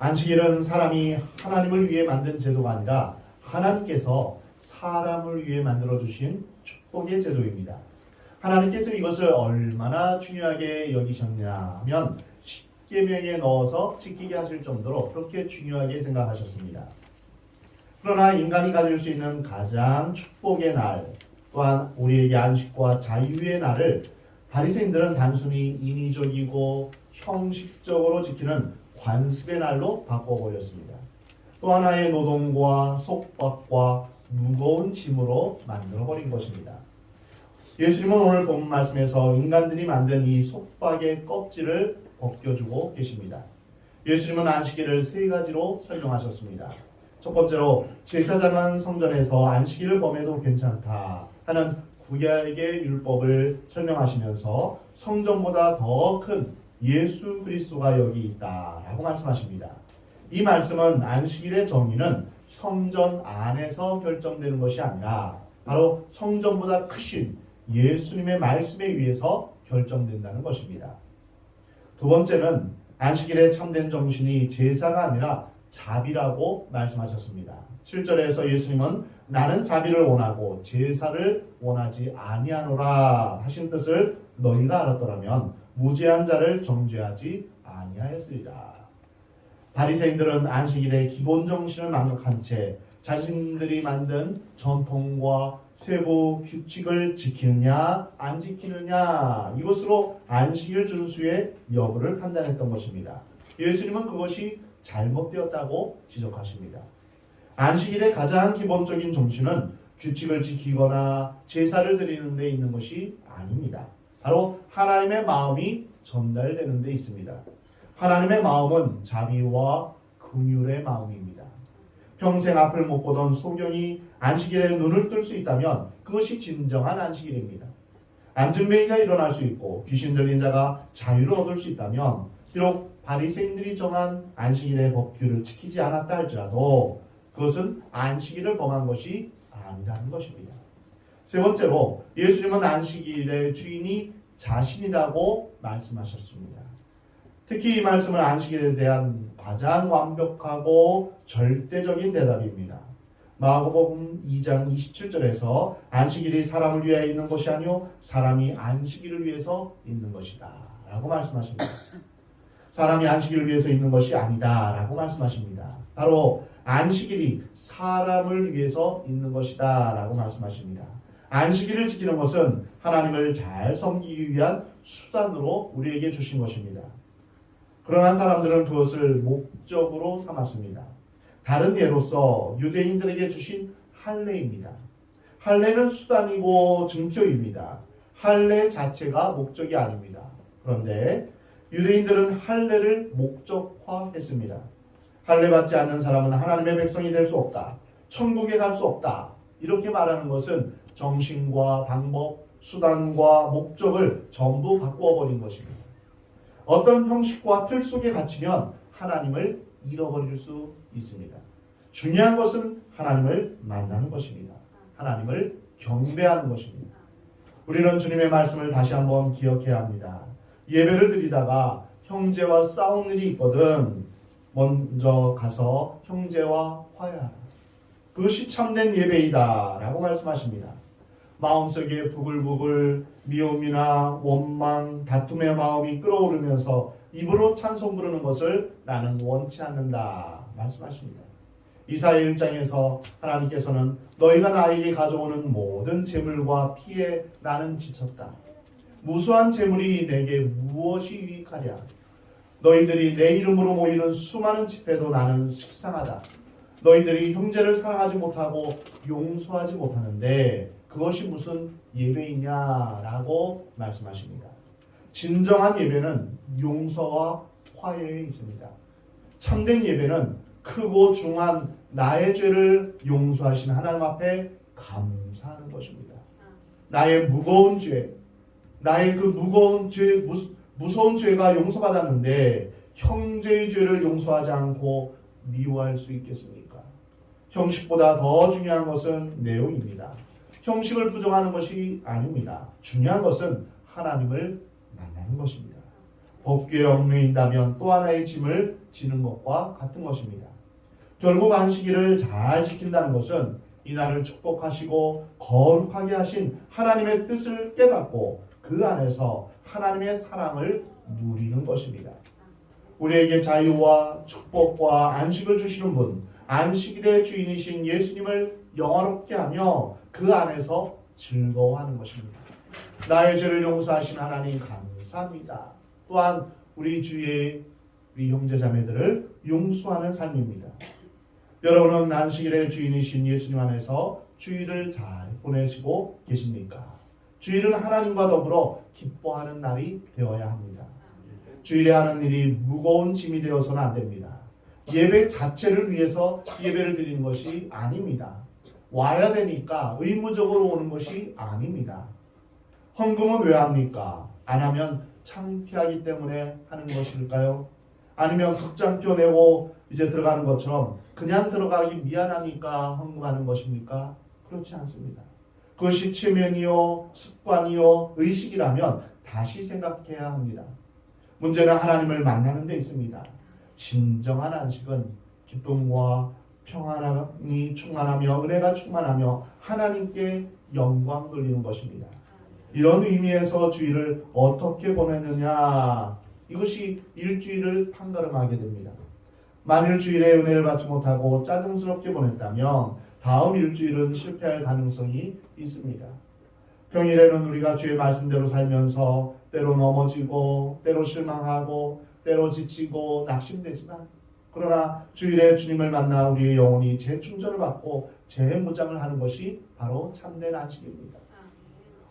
안식일은 사람이 하나님을 위해 만든 제도가 아니라 하나님께서 사람을 위해 만들어주신 축복의 제도입니다. 하나님께서 이것을 얼마나 중요하게 여기셨냐 하면 십계명에 넣어서 지키게 하실 정도로 그렇게 중요하게 생각하셨습니다. 그러나 인간이 가질 수 있는 가장 축복의 날, 또한 우리에게 안식과 자유의 날을 바리새인들은 단순히 인위적이고 형식적으로 지키는 관습의 날로 바꿔버렸습니다. 또 하나의 노동과 속박과 무거운 짐으로 만들어버린 것입니다. 예수님은 오늘 본 말씀에서 인간들이 만든 이 속박의 껍질을 벗겨주고 계십니다. 예수님은 안식일을 세 가지로 설명하셨습니다. 첫 번째로 제사장은 성전에서 안식일을 범해도 괜찮다 하는 구약의 율법을 설명하시면서 성전보다 더 큰 예수 그리스도가 여기 있다라고 말씀하십니다. 이 말씀은 안식일의 정의는 성전 안에서 결정되는 것이 아니라 바로 성전보다 크신 예수님의 말씀에 의해서 결정된다는 것입니다. 두 번째는 안식일의 참된 정신이 제사가 아니라 자비라고 말씀하셨습니다. 7절에서 예수님은 나는 자비를 원하고 제사를 원하지 아니하노라 하신 뜻을 너희가 알았더라면 무죄한 자를 정죄하지 아니하였으리라. 바리새인들은 안식일의 기본 정신을 망각한 채 자신들이 만든 전통과 세부 규칙을 지키느냐 안 지키느냐 이것으로 안식일 준수의 여부를 판단했던 것입니다. 예수님은 그것이 잘못되었다고 지적하십니다. 안식일의 가장 기본적인 정신은 규칙을 지키거나 제사를 드리는 데 있는 것이 아닙니다. 바로 하나님의 마음이 전달되는 데 있습니다. 하나님의 마음은 자비와 긍휼의 마음입니다. 평생 앞을 못 보던 소경이 안식일에 눈을 뜰 수 있다면 그것이 진정한 안식일입니다. 안진뱅이가 일어날 수 있고 귀신 들린 자가 자유를 얻을 수 있다면 비록 바리새인들이 정한 안식일의 법규를 지키지 않았다 할지라도 그것은 안식일을 범한 것이 아니라는 것입니다. 세 번째로 예수님은 안식일의 주인이 자신이라고 말씀하셨습니다. 특히 이 말씀은 안식일에 대한 가장 완벽하고 절대적인 대답입니다. 마가복음 2장 27절에서 안식일이 사람을 위하여 있는 것이 아니요 사람이 안식일을 위해서 있는 것이다 라고 말씀하십니다. 사람이 안식일을 위해서 있는 것이 아니다 라고 말씀하십니다. 바로 안식일이 사람을 위해서 있는 것이다 라고 말씀하십니다. 안식일을 지키는 것은 하나님을 잘 섬기기 위한 수단으로 우리에게 주신 것입니다. 그러나 사람들은 그것을 목적으로 삼았습니다. 다른 예로서 유대인들에게 주신 할례입니다. 할례는 수단이고 증표입니다. 할례 자체가 목적이 아닙니다. 그런데 유대인들은 할례를 목적화했습니다. 할례 받지 않는 사람은 하나님의 백성이 될 수 없다. 천국에 갈 수 없다. 이렇게 말하는 것은 정신과 방법, 수단과 목적을 전부 바꾸어 버린 것입니다. 어떤 형식과 틀 속에 갇히면 하나님을 잃어버릴 수 있습니다. 중요한 것은 하나님을 만나는 것입니다. 하나님을 경배하는 것입니다. 우리는 주님의 말씀을 다시 한번 기억해야 합니다. 예배를 드리다가 형제와 싸운 일이 있거든 먼저 가서 형제와 화해하라. 그것이 참된 예배이다 라고 말씀하십니다. 마음속에 부글부글 미움이나 원망, 다툼의 마음이 끓어오르면서 입으로 찬송 부르는 것을 나는 원치 않는다 말씀하십니다. 이사야 1장에서 하나님께서는 너희가 나에게 가져오는 모든 재물과 피에 나는 지쳤다. 무수한 재물이 내게 무엇이 유익하랴. 너희들이 내 이름으로 모이는 수많은 집회도 나는 식상하다. 너희들이 형제를 사랑하지 못하고 용서하지 못하는데 그것이 무슨 예배이냐라고 말씀하십니다. 진정한 예배는 용서와 화해에 있습니다. 참된 예배는 크고 중한 나의 죄를 용서하신 하나님 앞에 감사하는 것입니다. 나의 무거운 죄, 나의 그 무거운 죄, 무서운 죄가 용서받았는데 형제의 죄를 용서하지 않고 미워할 수 있겠습니까? 형식보다 더 중요한 것은 내용입니다. 형식을 부정하는 것이 아닙니다. 중요한 것은 하나님을 만나는 것입니다. 법규에 얽매인다면 또 하나의 짐을 지는 것과 같은 것입니다. 결국 안식일을 잘 지킨다는 것은 이날을 축복하시고 거룩하게 하신 하나님의 뜻을 깨닫고 그 안에서 하나님의 사랑을 누리는 것입니다. 우리에게 자유와 축복과 안식을 주시는 분, 안식일의 주인이신 예수님을 영화롭게 하며 그 안에서 즐거워하는 것입니다. 나의 죄를 용서하신 하나님 감사합니다. 또한 우리 주위의 우리 형제자매들을 용서하는 삶입니다. 여러분은 안식일의 주인이신 예수님 안에서 주일을 잘 보내시고 계십니까? 주일은 하나님과 더불어 기뻐하는 날이 되어야 합니다. 주일에 하는 일이 무거운 짐이 되어서는 안 됩니다. 예배 자체를 위해서 예배를 드리는 것이 아닙니다. 와야 되니까 의무적으로 오는 것이 아닙니다. 헌금은 왜 합니까? 안 하면 창피하기 때문에 하는 것일까요? 아니면 극장표 내고 이제 들어가는 것처럼 그냥 들어가기 미안하니까 헌금하는 것입니까? 그렇지 않습니다. 그것이 체면이요, 습관이요, 의식이라면 다시 생각해야 합니다. 문제는 하나님을 만나는 데 있습니다. 진정한 안식은 기쁨과 평안이 충만하며 은혜가 충만하며 하나님께 영광 돌리는 것입니다. 이런 의미에서 주일을 어떻게 보내느냐, 이것이 일주일을 판가름하게 됩니다. 만일 주일에 은혜를 받지 못하고 짜증스럽게 보냈다면 다음 일주일은 실패할 가능성이 있습니다. 평일에는 우리가 주의 말씀대로 살면서 때로 넘어지고 때로 실망하고 때로 지치고 낙심되지만, 그러나 주일에 주님을 만나 우리의 영혼이 재충전을 받고 재무장을 하는 것이 바로 참된 안식입니다.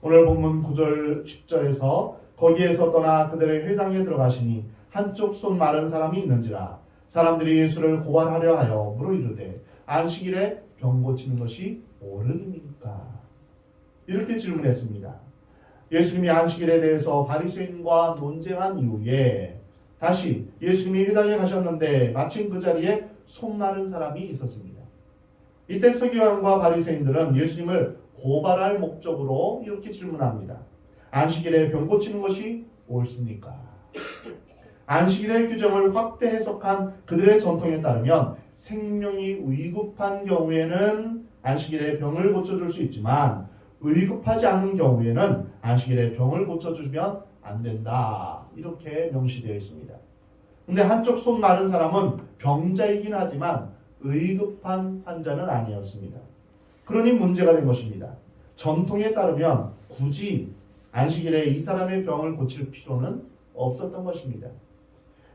오늘 본문 9절 10절에서 거기에서 떠나 그들의 회당에 들어가시니 한쪽 손 마른 사람이 있는지라 사람들이 예수를 고발하려 하여 물어 이르되 안식일에 병 고치는 것이 옳으니까? 이렇게 질문했습니다. 예수님이 안식일에 대해서 바리새인과 논쟁한 이후에 다시 예수님이 회당에 가셨는데 마침 그 자리에 손 마른 사람이 있었습니다. 이때 서기관과 바리새인들은 예수님을 고발할 목적으로 이렇게 질문합니다. 안식일에 병 고치는 것이 옳습니까? 안식일의 규정을 확대 해석한 그들의 전통에 따르면 생명이 위급한 경우에는 안식일에 병을 고쳐줄 수 있지만 위급하지 않은 경우에는 안식일에 병을 고쳐주면 안 된다, 이렇게 명시되어 있습니다. 근데 한쪽 손 마른 사람은 병자이긴 하지만 위급한 환자는 아니었습니다. 그러니 문제가 된 것입니다. 전통에 따르면 굳이 안식일에 이 사람의 병을 고칠 필요는 없었던 것입니다.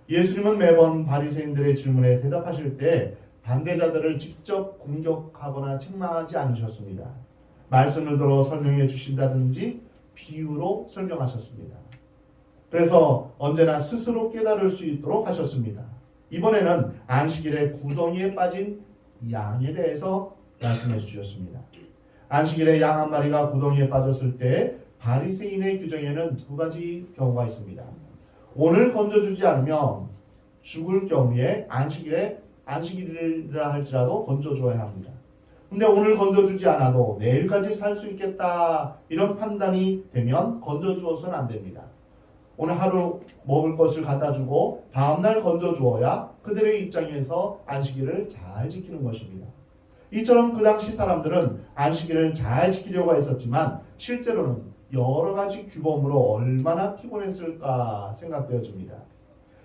예수님은 매번 바리새인들의 질문에 대답하실 때 반대자들을 직접 공격하거나 책망하지 않으셨습니다. 말씀을 들어 설명해 주신다든지 비유로 설명하셨습니다. 그래서 언제나 스스로 깨달을 수 있도록 하셨습니다. 이번에는 안식일에 구덩이에 빠진 양에 대해서 말씀해 주셨습니다. 안식일에 양 한 마리가 구덩이에 빠졌을 때 바리새인의 규정에는 두 가지 경우가 있습니다. 오늘 건져주지 않으면 죽을 경우에 안식일이라 할지라도 건져줘야 합니다. 근데 오늘 건져주지 않아도 내일까지 살 수 있겠다, 이런 판단이 되면 건져주어서는 안 됩니다. 오늘 하루 먹을 것을 갖다 주고 다음날 건져주어야 그들의 입장에서 안식일을 잘 지키는 것입니다. 이처럼 그 당시 사람들은 안식일을 잘 지키려고 했었지만 실제로는 여러 가지 규범으로 얼마나 피곤했을까 생각되어집니다.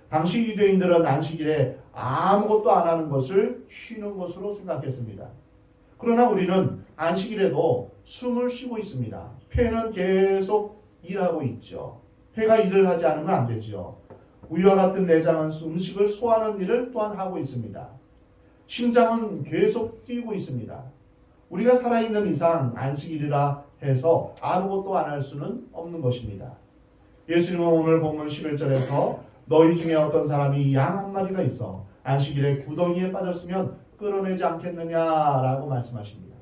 당시 유대인들은 안식일에 아무것도 안 하는 것을 쉬는 것으로 생각했습니다. 그러나 우리는 안식일에도 숨을 쉬고 있습니다. 폐는 계속 일하고 있죠. 폐가 일을 하지 않으면 안 되죠. 우리와 같은 내장은 음식을 소화하는 일을 또한 하고 있습니다. 심장은 계속 뛰고 있습니다. 우리가 살아있는 이상 안식일이라 해서 아무것도 안 할 수는 없는 것입니다. 예수님은 오늘 본문 11절에서 너희 중에 어떤 사람이 양 한 마리가 있어 안식일에 구덩이에 빠졌으면 끌어내지 않겠느냐라고 말씀하십니다.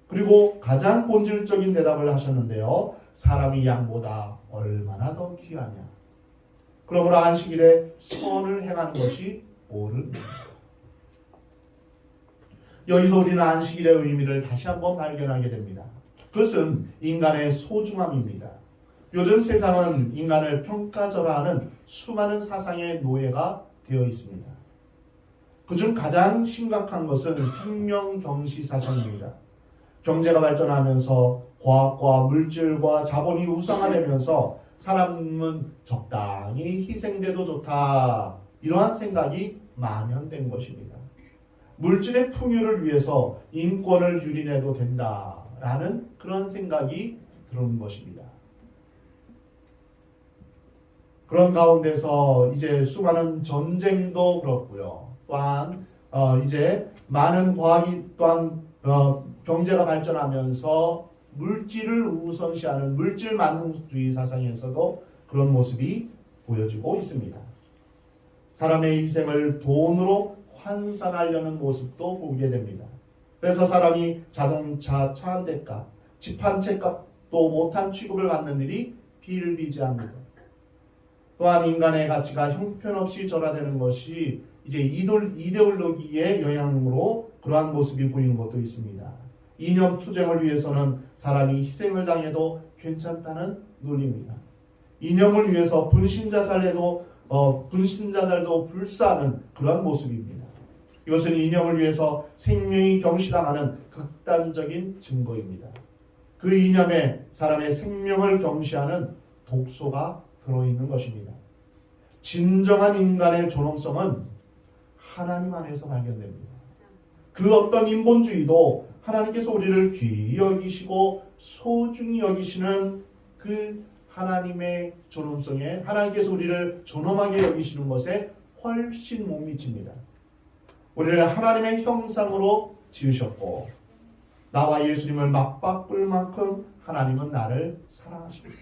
그리고 가장 본질적인 대답을 하셨는데요. 사람이 양보다 얼마나 더 귀하냐. 그러므로 안식일에 선을 행하는 것이 옳으니라. 여기서 우리는 안식일의 의미를 다시 한번 발견하게 됩니다. 그것은 인간의 소중함입니다. 요즘 세상은 인간을 평가절하하는 수많은 사상의 노예가 되어 있습니다. 그중 가장 심각한 것은 생명경시 사상입니다. 경제가 발전하면서 과학과 물질과 자본이 우상화되면서 사람은 적당히 희생돼도 좋다. 이러한 생각이 만연된 것입니다. 물질의 풍요를 위해서 인권을 유린해도 된다라는 그런 생각이 들어온 것입니다. 그런 가운데서 이제 수많은 전쟁도 그렇고요. 또한 이제 많은 과학이 또한 경제가 발전하면서 물질을 우선시하는 물질 만능주의 사상에서도 그런 모습이 보여지고 있습니다. 사람의 희생을 돈으로 환산하려는 모습도 보게 됩니다. 그래서 사람이 자동차 차 한 대값, 집 한 채 값도 못한 취급을 받는 일이 비일비재합니다. 또한 인간의 가치가 형편없이 절하되는 것이 이제 이데올로기의 영향으로 그러한 모습이 보이는 것도 있습니다. 이념 투쟁을 위해서는 사람이 희생을 당해도 괜찮다는 논리입니다. 이념을 위해서 분신자살도 불사하는 그러한 모습입니다. 이것은 이념을 위해서 생명이 경시당하는 극단적인 증거입니다. 그 이념에 사람의 생명을 경시하는 독소가 들어있는 것입니다. 진정한 인간의 존엄성은 하나님 안에서 발견됩니다. 그 어떤 인본주의도 하나님께서 우리를 귀히 여기시고 소중히 여기시는 그 하나님의 존엄성에, 하나님께서 우리를 존엄하게 여기시는 것에 훨씬 못 미칩니다. 우리를 하나님의 형상으로 지으셨고 나와 예수님을 맞바꿀 만큼 하나님은 나를 사랑하십니다.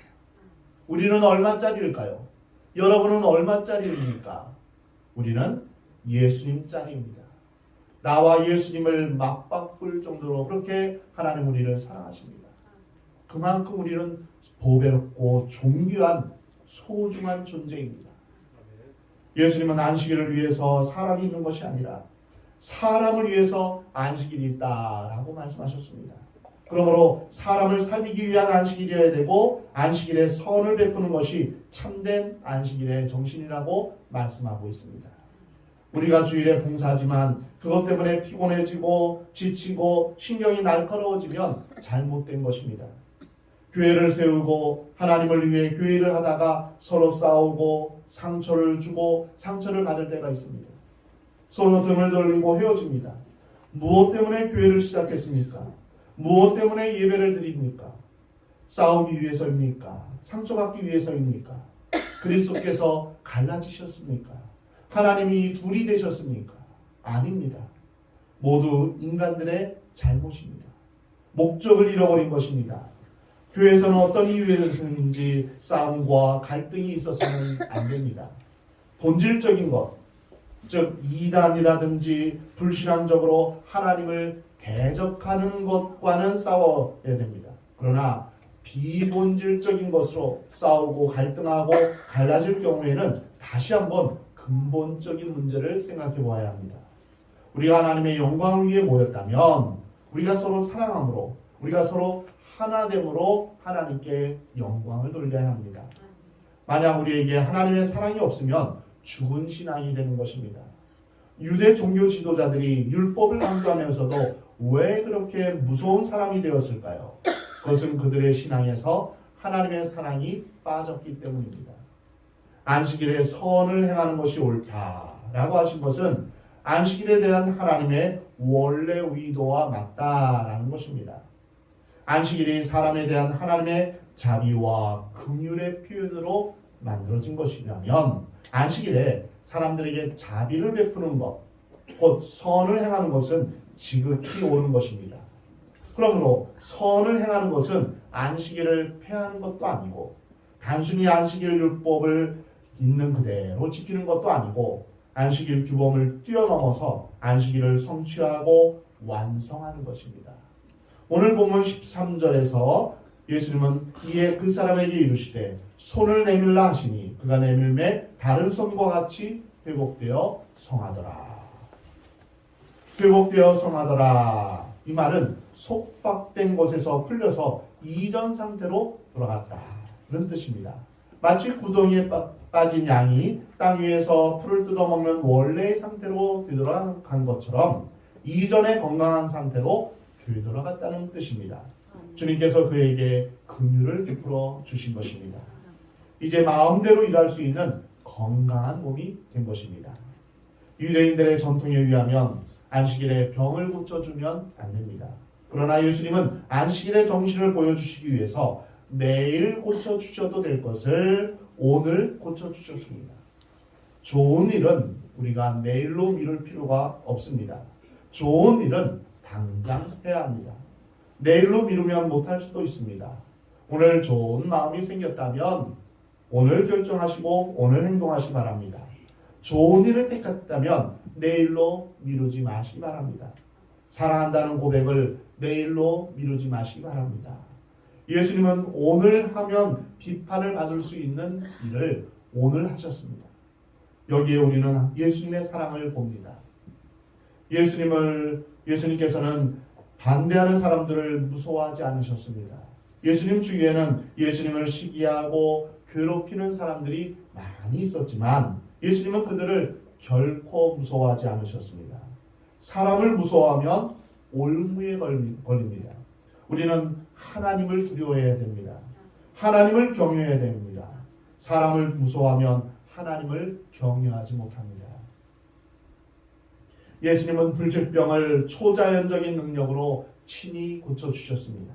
우리는 얼마짜리일까요? 여러분은 얼마짜리입니까? 우리는 예수님짜리입니다. 나와 예수님을 맞바꿀 정도로 그렇게 하나님 우리를 사랑하십니다. 그만큼 우리는 보배롭고 존귀한 소중한 존재입니다. 예수님은 안식일을 위해서 사람이 있는 것이 아니라 사람을 위해서 안식일이 있다라고 말씀하셨습니다. 그러므로 사람을 살리기 위한 안식일이어야 되고 안식일에 선을 베푸는 것이 참된 안식일의 정신이라고 말씀하고 있습니다. 우리가 주일에 봉사하지만 그것 때문에 피곤해지고 지치고 신경이 날카로워지면 잘못된 것입니다. 교회를 세우고 하나님을 위해 교회를 하다가 서로 싸우고 상처를 주고 상처를 받을 때가 있습니다. 서로 등을 돌리고 헤어집니다. 무엇 때문에 교회를 시작했습니까? 무엇 때문에 예배를 드립니까? 싸우기 위해서입니까? 상처받기 위해서입니까? 그리스도께서 갈라지셨습니까? 하나님이 둘이 되셨습니까? 아닙니다. 모두 인간들의 잘못입니다. 목적을 잃어버린 것입니다. 교회에서는 어떤 이유에서인지 싸움과 갈등이 있어서는 안 됩니다. 본질적인 것, 즉 이단이라든지 불신앙적으로 하나님을 대적하는 것과는 싸워야 됩니다. 그러나 비본질적인 것으로 싸우고 갈등하고 갈라질 경우에는 다시 한번 근본적인 문제를 생각해 보아야 합니다. 우리가 하나님의 영광을 위해 모였다면 우리가 서로 사랑함으로 우리가 서로 하나됨으로 하나님께 영광을 돌려야 합니다. 만약 우리에게 하나님의 사랑이 없으면 죽은 신앙이 되는 것입니다. 유대 종교 지도자들이 율법을 강조하면서도 왜 그렇게 무서운 사람이 되었을까요? 그것은 그들의 신앙에서 하나님의 사랑이 빠졌기 때문입니다. 안식일에 선을 행하는 것이 옳다라고 하신 것은 안식일에 대한 하나님의 원래 의도와 맞다라는 것입니다. 안식일이 사람에 대한 하나님의 자비와 긍휼의 표현으로 만들어진 것이라면 안식일에 사람들에게 자비를 베푸는 것, 곧 선을 행하는 것은 지극히 옳은 것입니다. 그러므로 선을 행하는 것은 안식일을 폐하는 것도 아니고 단순히 안식일 율법을 있는 그대로 지키는 것도 아니고 안식일 규범을 뛰어넘어서 안식일을 성취하고 완성하는 것입니다. 오늘 본문 13절에서 예수님은 이에 그 사람에게 이르시되 손을 내밀라 하시니 그가 내밀매 다른 손과 같이 회복되어 성하더라. 회복되어 성하더라. 이 말은 속박된 곳에서 풀려서 이전 상태로 돌아갔다. 그런 뜻입니다. 마치 구덩이에 빠진 양이 땅 위에서 풀을 뜯어먹는 원래의 상태로 되돌아간 것처럼 이전의 건강한 상태로 되돌아갔다는 뜻입니다. 주님께서 그에게 긍휼을 베풀어 주신 것입니다. 이제 마음대로 일할 수 있는 건강한 몸이 된 것입니다. 유대인들의 전통에 의하면 안식일에 병을 고쳐주면 안 됩니다. 그러나 예수님은 안식일의 정신을 보여주시기 위해서 내일 고쳐주셔도 될 것을 오늘 고쳐주셨습니다. 좋은 일은 우리가 내일로 미룰 필요가 없습니다. 좋은 일은 당장 해야 합니다. 내일로 미루면 못할 수도 있습니다. 오늘 좋은 마음이 생겼다면 오늘 결정하시고 오늘 행동하시기 바랍니다. 좋은 일을 택했다면 내일로 미루지 마시기 바랍니다. 사랑한다는 고백을 내일로 미루지 마시기 바랍니다. 예수님은 오늘 하면 비판을 받을 수 있는 일을 오늘 하셨습니다. 여기에 우리는 예수님의 사랑을 봅니다. 예수님께서는 반대하는 사람들을 무서워하지 않으셨습니다. 예수님 주위에는 예수님을 시기하고 괴롭히는 사람들이 많이 있었지만 예수님은 그들을 결코 무서워하지 않으셨습니다. 사람을 무서워하면 올무에 걸립니다. 우리는 하나님을 두려워해야 됩니다. 하나님을 경외해야 됩니다. 사람을 무서워하면 하나님을 경외하지 못합니다. 예수님은 불치병을 초자연적인 능력으로 친히 고쳐주셨습니다.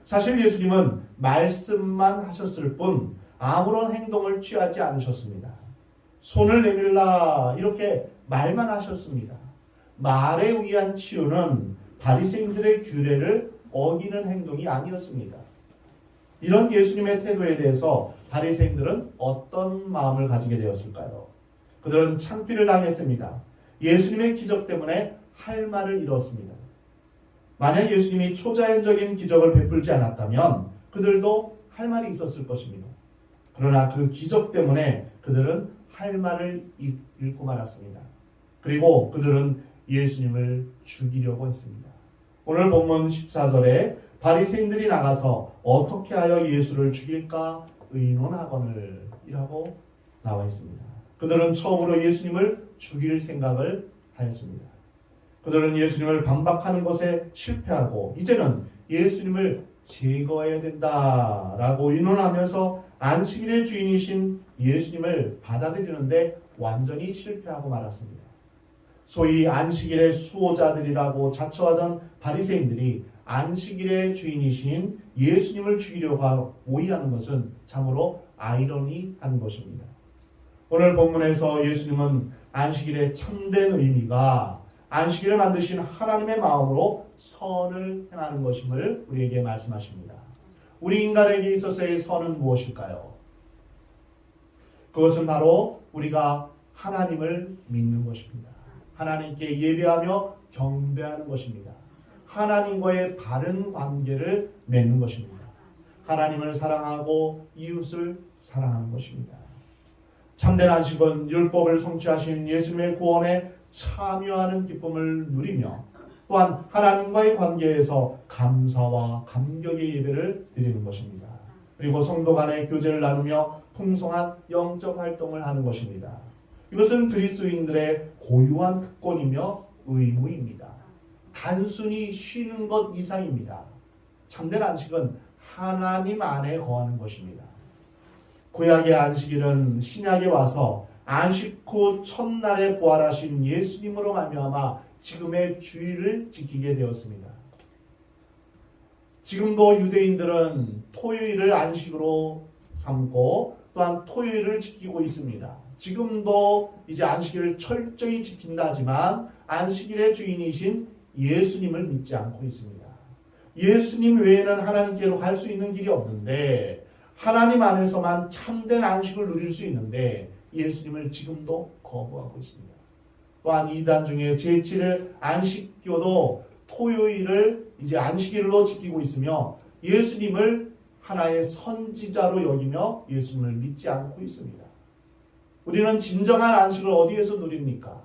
사실 예수님은 말씀만 하셨을 뿐 아무런 행동을 취하지 않으셨습니다. 손을 내밀라 이렇게 말만 하셨습니다. 말에 의한 치유는 바리새인들의 규례를 어기는 행동이 아니었습니다. 이런 예수님의 태도에 대해서 바리새인들은 어떤 마음을 가지게 되었을까요? 그들은 창피를 당했습니다. 예수님의 기적 때문에 할 말을 잃었습니다. 만약 예수님이 초자연적인 기적을 베풀지 않았다면 그들도 할 말이 있었을 것입니다. 그러나 그 기적 때문에 그들은 할 말을 잃고 말았습니다. 그리고 그들은 예수님을 죽이려고 했습니다. 오늘 본문 14절에 바리새인들이 나가서 어떻게 하여 예수를 죽일까 의논하거늘 이라고 나와 있습니다. 그들은 처음으로 예수님을 죽일 생각을 하였습니다. 그들은 예수님을 반박하는 것에 실패하고 이제는 예수님을 제거해야 된다라고 의논하면서 안식일의 주인이신 예수님을 받아들이는데 완전히 실패하고 말았습니다. 소위 안식일의 수호자들이라고 자처하던 바리새인들이 안식일의 주인이신 예수님을 죽이려고 모의하는 것은 참으로 아이러니한 것입니다. 오늘 본문에서 예수님은 안식일의 참된 의미가 안식일을 만드신 하나님의 마음으로 선을 행하는 것임을 우리에게 말씀하십니다. 우리 인간에게 있어서의 선은 무엇일까요? 그것은 바로 우리가 하나님을 믿는 것입니다. 하나님께 예배하며 경배하는 것입니다. 하나님과의 바른 관계를 맺는 것입니다. 하나님을 사랑하고 이웃을 사랑하는 것입니다. 참된 안식은 율법을 성취하신 예수님의 구원에 참여하는 기쁨을 누리며 또한 하나님과의 관계에서 감사와 감격의 예배를 드리는 것입니다. 그리고 성도 간의 교제를 나누며 풍성한 영적 활동을 하는 것입니다. 이것은 그리스도인들의 고유한 특권이며 의무입니다. 단순히 쉬는 것 이상입니다. 참된 안식은 하나님 안에 거하는 것입니다. 구약의 안식일은 신약에 와서 안식 후 첫날에 부활하신 예수님으로 말미암아 지금의 주일을 지키게 되었습니다. 지금도 유대인들은 토요일을 안식으로 삼고 또한 토요일을 지키고 있습니다. 지금도 이제 안식일을 철저히 지킨다 하지만 안식일의 주인이신 예수님을 믿지 않고 있습니다. 예수님 외에는 하나님께로 갈 수 있는 길이 없는데 하나님 안에서만 참된 안식을 누릴 수 있는데 예수님을 지금도 거부하고 있습니다. 또한 이단 중에 제7일 안식교도 토요일을 이제 안식일로 지키고 있으며 예수님을 하나의 선지자로 여기며 예수님을 믿지 않고 있습니다. 우리는 진정한 안식을 어디에서 누립니까?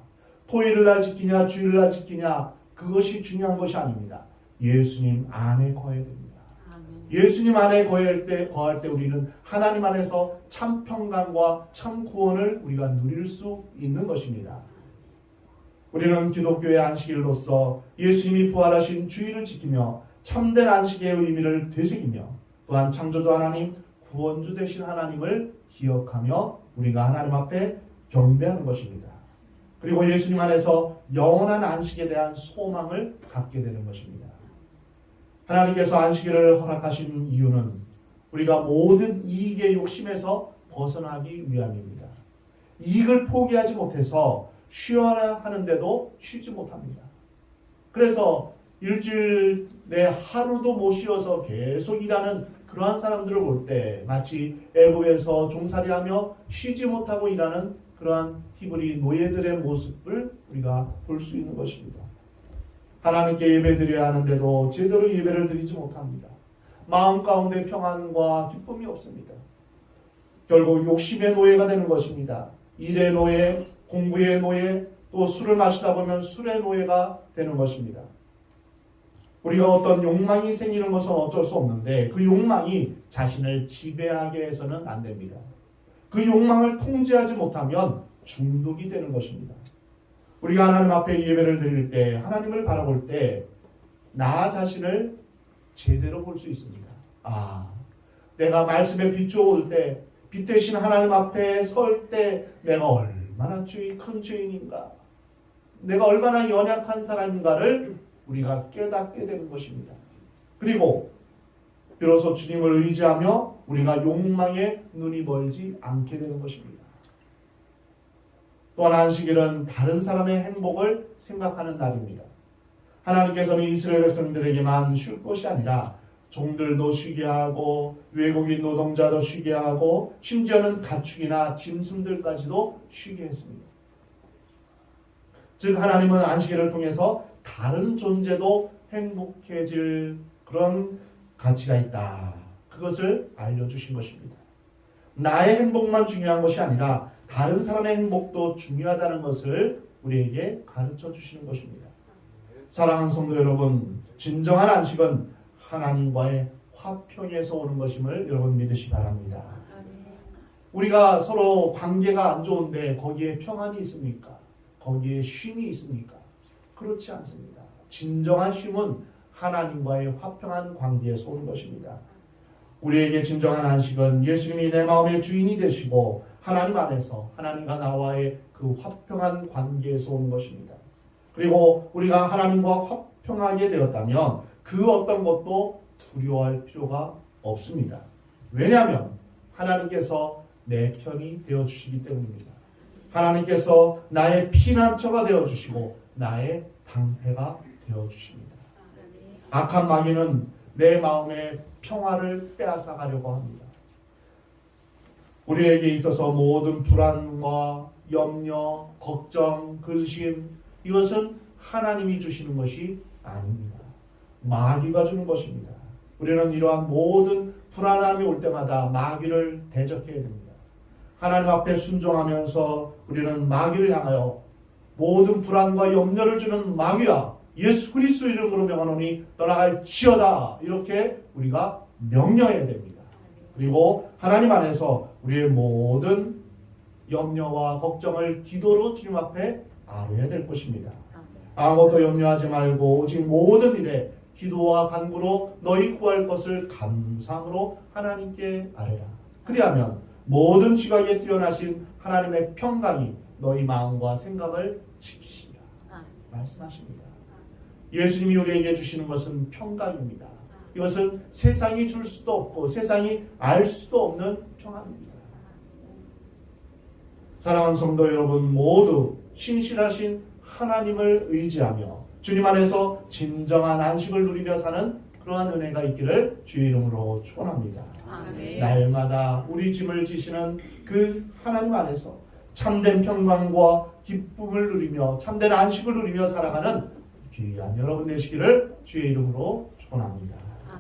토요일 날 지키냐 주일 날 지키냐 그것이 중요한 것이 아닙니다. 예수님 안에 거해야 됩니다. 예수님 안에 거할 때 우리는 하나님 안에서 참 평강과 참 구원을 우리가 누릴 수 있는 것입니다. 우리는 기독교의 안식일로서 예수님이 부활하신 주일을 지키며 참된 안식의 의미를 되새기며 또한 창조주 하나님, 구원주 되신 하나님을 기억하며 우리가 하나님 앞에 경배하는 것입니다. 그리고 예수님 안에서 영원한 안식에 대한 소망을 갖게 되는 것입니다. 하나님께서 안식일을 허락하신 이유는 우리가 모든 이익의 욕심에서 벗어나기 위함입니다. 이익을 포기하지 못해서 쉬어야 하는데도 쉬지 못합니다. 그래서 일주일에 하루도 못 쉬어서 계속 일하는 그러한 사람들을 볼 때 마치 애굽에서 종살이하며 쉬지 못하고 일하는 그러한 히브리 노예들의 모습을 우리가 볼 수 있는 것입니다. 하나님께 예배드려야 하는데도 제대로 예배를 드리지 못합니다. 마음 가운데 평안과 기쁨이 없습니다. 결국 욕심의 노예가 되는 것입니다. 일의 노예, 공부의 노예, 또 술을 마시다 보면 술의 노예가 되는 것입니다. 우리가 어떤 욕망이 생기는 것은 어쩔 수 없는데 그 욕망이 자신을 지배하게 해서는 안 됩니다. 그 욕망을 통제하지 못하면 중독이 되는 것입니다. 우리가 하나님 앞에 예배를 드릴 때, 하나님을 바라볼 때 나 자신을 제대로 볼 수 있습니다. 내가 말씀에 비추어올 때, 빛 대신 하나님 앞에 설 때 내가 얼마나 큰 죄인인가, 내가 얼마나 연약한 사람인가를 우리가 깨닫게 되는 것입니다. 그리고 비로소 주님을 의지하며 우리가 욕망에 눈이 멀지 않게 되는 것입니다. 또한 안식일은 다른 사람의 행복을 생각하는 날입니다. 하나님께서는 이스라엘 백성들에게만 쉴 것이 아니라 종들도 쉬게 하고 외국인 노동자도 쉬게 하고 심지어는 가축이나 짐승들까지도 쉬게 했습니다. 즉 하나님은 안식일을 통해서 다른 존재도 행복해질 그런 가치가 있다. 그것을 알려주신 것입니다. 나의 행복만 중요한 것이 아니라 다른 사람의 행복도 중요하다는 것을 우리에게 가르쳐 주시는 것입니다. 사랑하는 성도 여러분, 진정한 안식은 하나님과의 화평에서 오는 것임을 여러분 믿으시기 바랍니다. 우리가 서로 관계가 안 좋은데 거기에 평안이 있습니까? 거기에 쉼이 있습니까? 그렇지 않습니다. 진정한 쉼은 하나님과의 화평한 관계에서 오는 것입니다. 우리에게 진정한 안식은 예수님이 내 마음의 주인이 되시고 하나님 안에서 하나님과 나와의 그 화평한 관계에서 오는 것입니다. 그리고 우리가 하나님과 화평하게 되었다면 그 어떤 것도 두려워할 필요가 없습니다. 왜냐하면 하나님께서 내 편이 되어주시기 때문입니다. 하나님께서 나의 피난처가 되어주시고 나의 방패가 되어주십니다. 악한 마귀는 내 마음의 평화를 빼앗아가려고 합니다. 우리에게 있어서 모든 불안과 염려, 걱정, 근심, 이것은 하나님이 주시는 것이 아닙니다. 마귀가 주는 것입니다. 우리는 이러한 모든 불안함이 올 때마다 마귀를 대적해야 됩니다. 하나님 앞에 순종하면서 우리는 마귀를 향하여 모든 불안과 염려를 주는 마귀야, 예수 그리스도 이름으로 명하노니 떠나갈지어다, 이렇게 우리가 명령해야 됩니다. 그리고 하나님 안에서 우리의 모든 염려와 걱정을 기도로 주님 앞에 아뢰야 될 것입니다. 아무것도 염려하지 말고 오직 모든 일에 기도와 간구로 너희 구할 것을 감사함으로 하나님께 아뢰라. 그리하면 모든 지각에 뛰어나신 하나님의 평강이 너희 마음과 생각을 지키시리라 말씀하십니다. 예수님이 우리에게 주시는 것은 평강입니다. 이것은 세상이 줄 수도 없고 세상이 알 수도 없는 평안입니다. 사랑하는 성도 여러분, 모두 신실하신 하나님을 의지하며 주님 안에서 진정한 안식을 누리며 사는 그러한 은혜가 있기를 주의 이름으로 축원합니다. 날마다 우리 짐을 지시는 그 하나님 안에서 참된 평강과 기쁨을 누리며 참된 안식을 누리며 살아가는 귀한 여러분 되시기를 주의 이름으로 축원합니다.